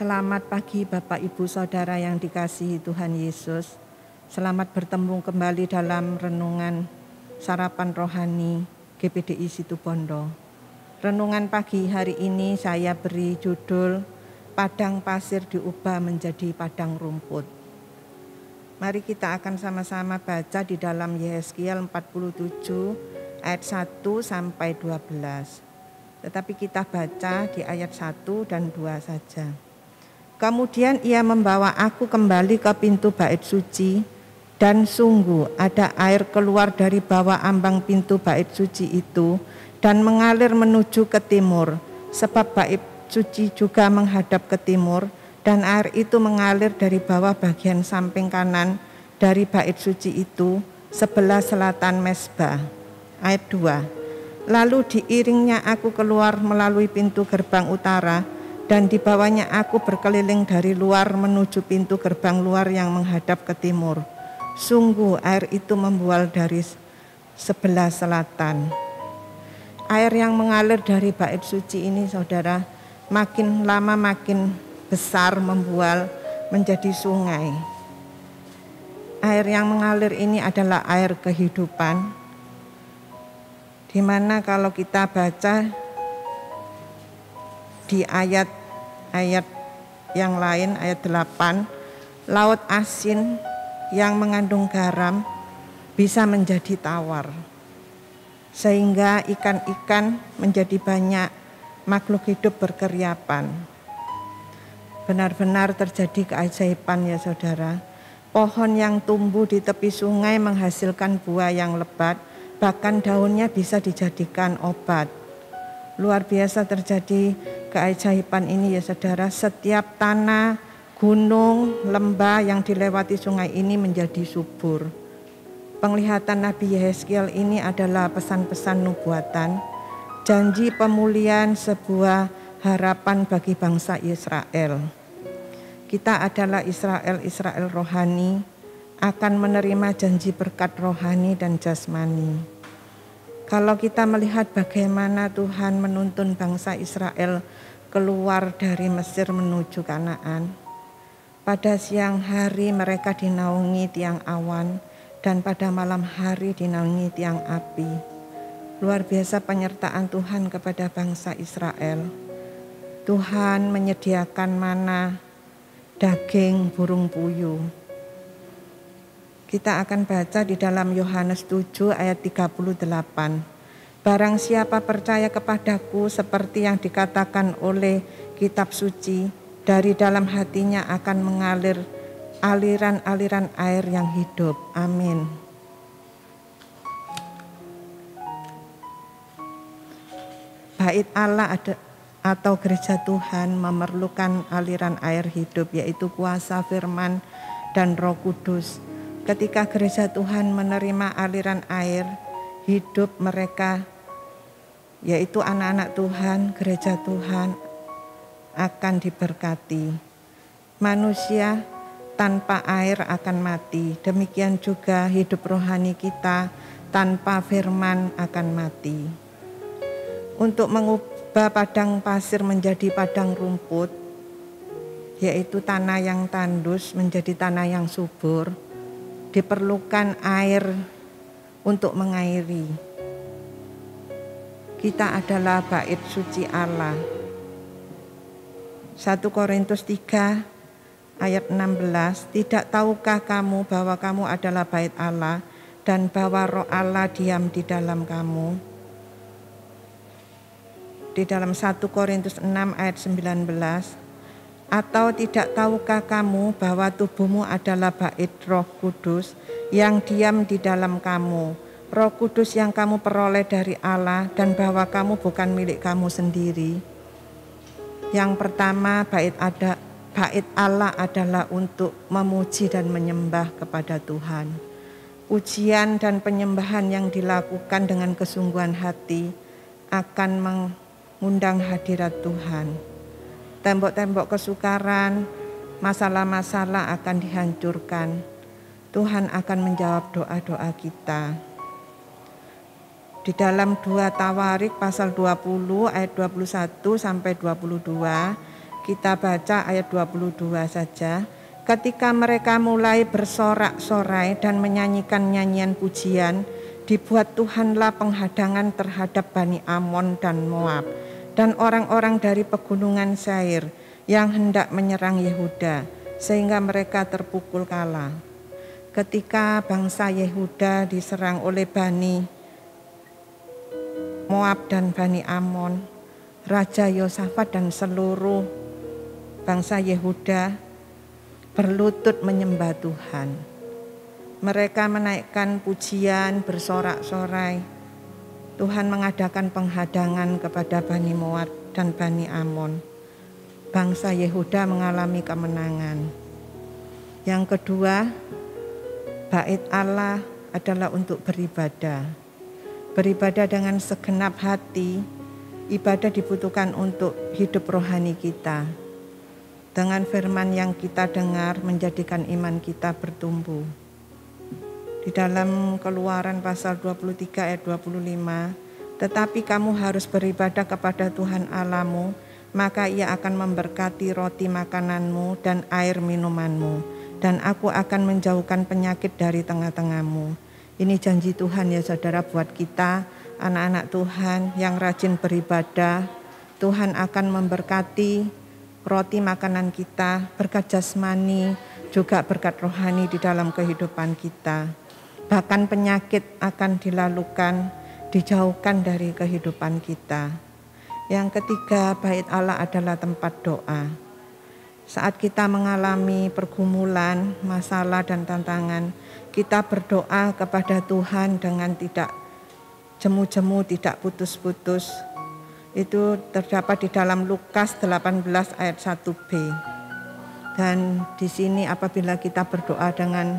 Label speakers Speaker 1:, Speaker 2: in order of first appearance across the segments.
Speaker 1: Selamat pagi Bapak Ibu Saudara yang dikasihi Tuhan Yesus. Selamat bertemu kembali dalam renungan sarapan rohani GPDI Situbondo. Renungan pagi hari ini saya beri judul Padang pasir diubah menjadi padang rumput. Mari kita akan sama-sama baca di dalam Yehezkiel 47 ayat 1 sampai 12. Tetapi kita baca di ayat 1 dan 2 saja. Kemudian ia membawa aku kembali ke pintu bait suci, dan sungguh ada air keluar dari bawah ambang pintu bait suci itu dan mengalir menuju ke timur, sebab bait suci juga menghadap ke timur, dan air itu mengalir dari bawah bagian samping kanan dari bait suci itu sebelah selatan mezbah. Ayat 2. Lalu diiringnya aku keluar melalui pintu gerbang utara, dan dibawanya aku berkeliling dari luar menuju pintu gerbang luar yang menghadap ke timur. Sungguh air itu membual dari sebelah selatan. Air yang mengalir dari bait suci ini, saudara, makin lama makin besar membual menjadi sungai. Air yang mengalir ini adalah air kehidupan, di mana kalau kita baca di ayat yang lain, ayat 8, laut asin yang mengandung garam bisa menjadi tawar, sehingga ikan-ikan menjadi banyak, makhluk hidup berkeriapan. Benar-benar terjadi keajaiban ya saudara. Pohon yang tumbuh di tepi sungai menghasilkan buah yang lebat, bahkan daunnya bisa dijadikan obat. Luar biasa terjadi keajaiban ini ya saudara. Setiap tanah, gunung, lembah yang dilewati sungai ini menjadi subur. Penglihatan Nabi Yehezkiel ini adalah pesan-pesan nubuatan, janji pemulihan, sebuah harapan bagi bangsa Israel. Kita adalah Israel rohani, akan menerima janji berkat rohani dan jasmani. Kalau kita melihat bagaimana Tuhan menuntun bangsa Israel keluar dari Mesir menuju Kanaan, pada siang hari mereka dinaungi tiang awan, dan pada malam hari dinaungi tiang api. Luar biasa penyertaan Tuhan kepada bangsa Israel. Tuhan menyediakan mana, daging burung puyuh. Kita akan baca di dalam Yohanes 7 ayat 38. Barang siapa percaya kepadaku seperti yang dikatakan oleh kitab suci, dari dalam hatinya akan mengalir aliran-aliran air yang hidup. Amin. Bait Allah atau gereja Tuhan memerlukan aliran air hidup, yaitu kuasa firman dan Roh Kudus. Ketika gereja Tuhan menerima aliran air hidup mereka, yaitu anak-anak Tuhan, gereja Tuhan akan diberkati. Manusia tanpa air akan mati, demikian juga hidup rohani kita tanpa firman akan mati. Untuk mengubah padang pasir menjadi padang rumput, yaitu tanah yang tandus menjadi tanah yang subur, diperlukan air untuk mengairi. Kita adalah bait suci Allah. 1 Korintus 3 ayat 16, tidak tahukah kamu bahwa kamu adalah bait Allah dan bahwa Roh Allah diam di dalam kamu? Di dalam 1 Korintus 6 ayat 19, atau tidak tahukah kamu bahwa tubuhmu adalah bait Roh Kudus yang diam di dalam kamu, Roh Kudus yang kamu peroleh dari Allah, dan bahwa kamu bukan milik kamu sendiri? Yang pertama, bait Allah adalah untuk memuji dan menyembah kepada Tuhan. Pujian dan penyembahan yang dilakukan dengan kesungguhan hati akan mengundang hadirat Tuhan. Tembok-tembok kesukaran, masalah-masalah akan dihancurkan. Tuhan akan menjawab doa-doa kita. Di dalam 2 Tawarik pasal 20 ayat 21 sampai 22, Kita baca ayat 22 saja. Ketika mereka mulai bersorak-sorai dan menyanyikan nyanyian pujian, dibuat Tuhanlah penghadangan terhadap Bani Amon dan Moab dan orang-orang dari pegunungan Seir yang hendak menyerang Yehuda, sehingga mereka terpukul kalah. Ketika bangsa Yehuda diserang oleh Bani Moab dan Bani Amon, Raja Yosafat dan seluruh bangsa Yehuda berlutut menyembah Tuhan. Mereka menaikkan pujian, bersorak-sorai. Tuhan mengadakan penghadangan kepada Bani Moab dan Bani Amon. Bangsa Yehuda mengalami kemenangan. Yang kedua, bait Allah adalah untuk beribadah. Beribadah dengan segenap hati. Ibadah dibutuhkan untuk hidup rohani kita. Dengan firman yang kita dengar menjadikan iman kita bertumbuh. Di dalam Keluaran pasal 23 ayat 25, tetapi kamu harus beribadah kepada Tuhan Allahmu, maka Ia akan memberkati roti makananmu dan air minumanmu, dan aku akan menjauhkan penyakit dari tengah-tengahmu. Ini janji Tuhan ya saudara buat kita, anak-anak Tuhan yang rajin beribadah. Tuhan akan memberkati roti makanan kita, berkat jasmani, juga berkat rohani di dalam kehidupan kita. Bahkan penyakit akan dilalukan, dijauhkan dari kehidupan kita. Yang ketiga, bait Allah adalah tempat doa. Saat kita mengalami pergumulan, masalah dan tantangan, kita berdoa kepada Tuhan dengan tidak jemu-jemu, tidak putus-putus. Itu terdapat di dalam Lukas 18 ayat 1b. Dan di sini apabila kita berdoa dengan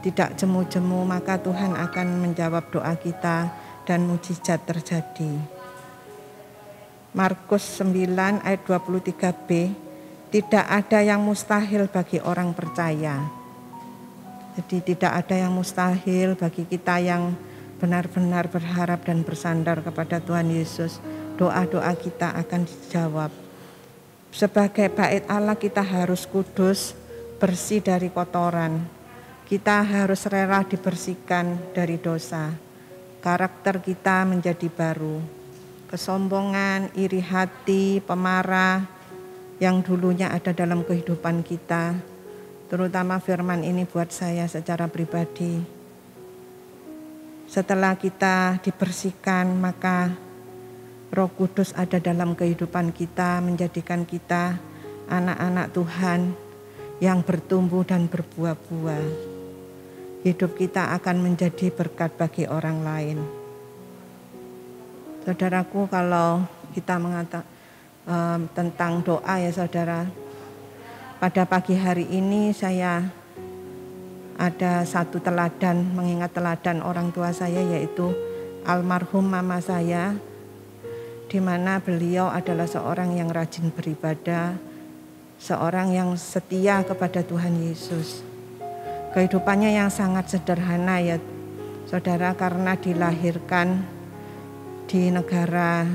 Speaker 1: tidak jemu-jemu, maka Tuhan akan menjawab doa kita dan mukjizat terjadi. Markus 9 ayat 23b, tidak ada yang mustahil bagi orang percaya. Jadi tidak ada yang mustahil bagi kita yang benar-benar berharap dan bersandar kepada Tuhan Yesus. Doa-doa kita akan dijawab. Sebagai bait Allah kita harus kudus, bersih dari kotoran. Kita harus rela dibersihkan dari dosa. Karakter kita menjadi baru. Kesombongan, iri hati, pemarah yang dulunya ada dalam kehidupan kita, terutama firman ini buat saya secara pribadi. Setelah kita dibersihkan, maka Roh Kudus ada dalam kehidupan kita, menjadikan kita anak-anak Tuhan yang bertumbuh dan berbuah-buah. Hidup kita akan menjadi berkat bagi orang lain. Saudaraku, kalau kita mengatakan tentang doa ya saudara, pada pagi hari ini saya ada satu teladan, mengingat teladan orang tua saya, yaitu almarhum mama saya, di mana beliau adalah seorang yang rajin beribadah, seorang yang setia kepada Tuhan Yesus. Kehidupannya yang sangat sederhana ya saudara, karena dilahirkan di negara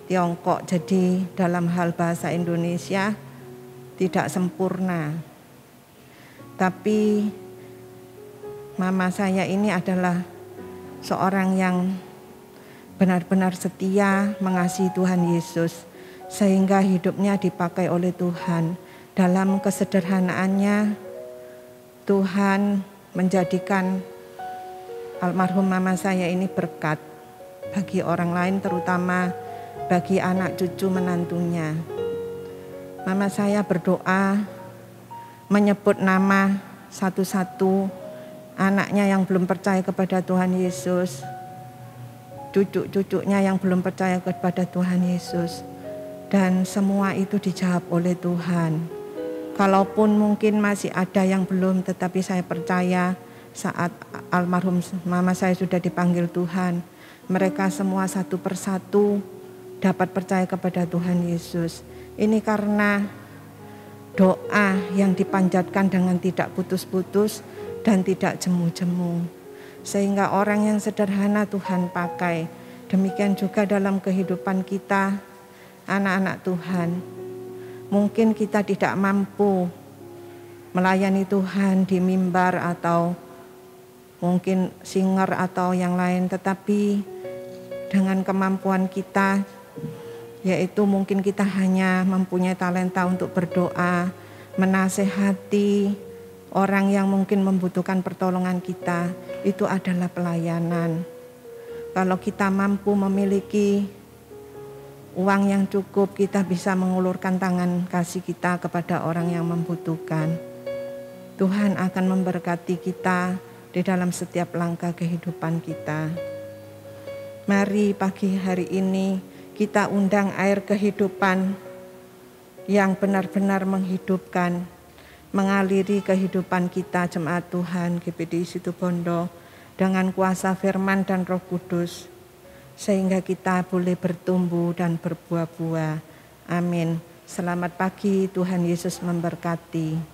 Speaker 1: Tiongkok, jadi dalam hal bahasa Indonesia tidak sempurna. Tapi mama saya ini adalah seorang yang benar-benar setia mengasihi Tuhan Yesus, sehingga hidupnya dipakai oleh Tuhan. Dalam kesederhanaannya Tuhan menjadikan almarhum mama saya ini berkat bagi orang lain, terutama bagi anak cucu menantunya. Mama saya berdoa menyebut nama satu-satu anaknya yang belum percaya kepada Tuhan Yesus, cucu-cucunya yang belum percaya kepada Tuhan Yesus, dan semua itu dijawab oleh Tuhan. Kalaupun mungkin masih ada yang belum, tetapi saya percaya saat almarhum mama saya sudah dipanggil Tuhan, mereka semua satu persatu dapat percaya kepada Tuhan Yesus. Ini karena doa yang dipanjatkan dengan tidak putus-putus dan tidak jemu-jemu. Sehingga orang yang sederhana Tuhan pakai. Demikian juga dalam kehidupan kita, anak-anak Tuhan. Mungkin kita tidak mampu melayani Tuhan di mimbar atau mungkin singer atau yang lain, tetapi dengan kemampuan kita, yaitu mungkin kita hanya mempunyai talenta untuk berdoa, menasehati orang yang mungkin membutuhkan pertolongan kita, itu adalah pelayanan. Kalau kita mampu memiliki uang yang cukup, kita bisa mengulurkan tangan kasih kita kepada orang yang membutuhkan. Tuhan akan memberkati kita di dalam setiap langkah kehidupan kita. Mari pagi hari ini kita undang air kehidupan yang benar-benar menghidupkan, mengaliri kehidupan kita jemaat Tuhan GPDI Situbondo dengan kuasa firman dan Roh Kudus, sehingga kita boleh bertumbuh dan berbuah-buah. Amin. Selamat pagi, Tuhan Yesus memberkati.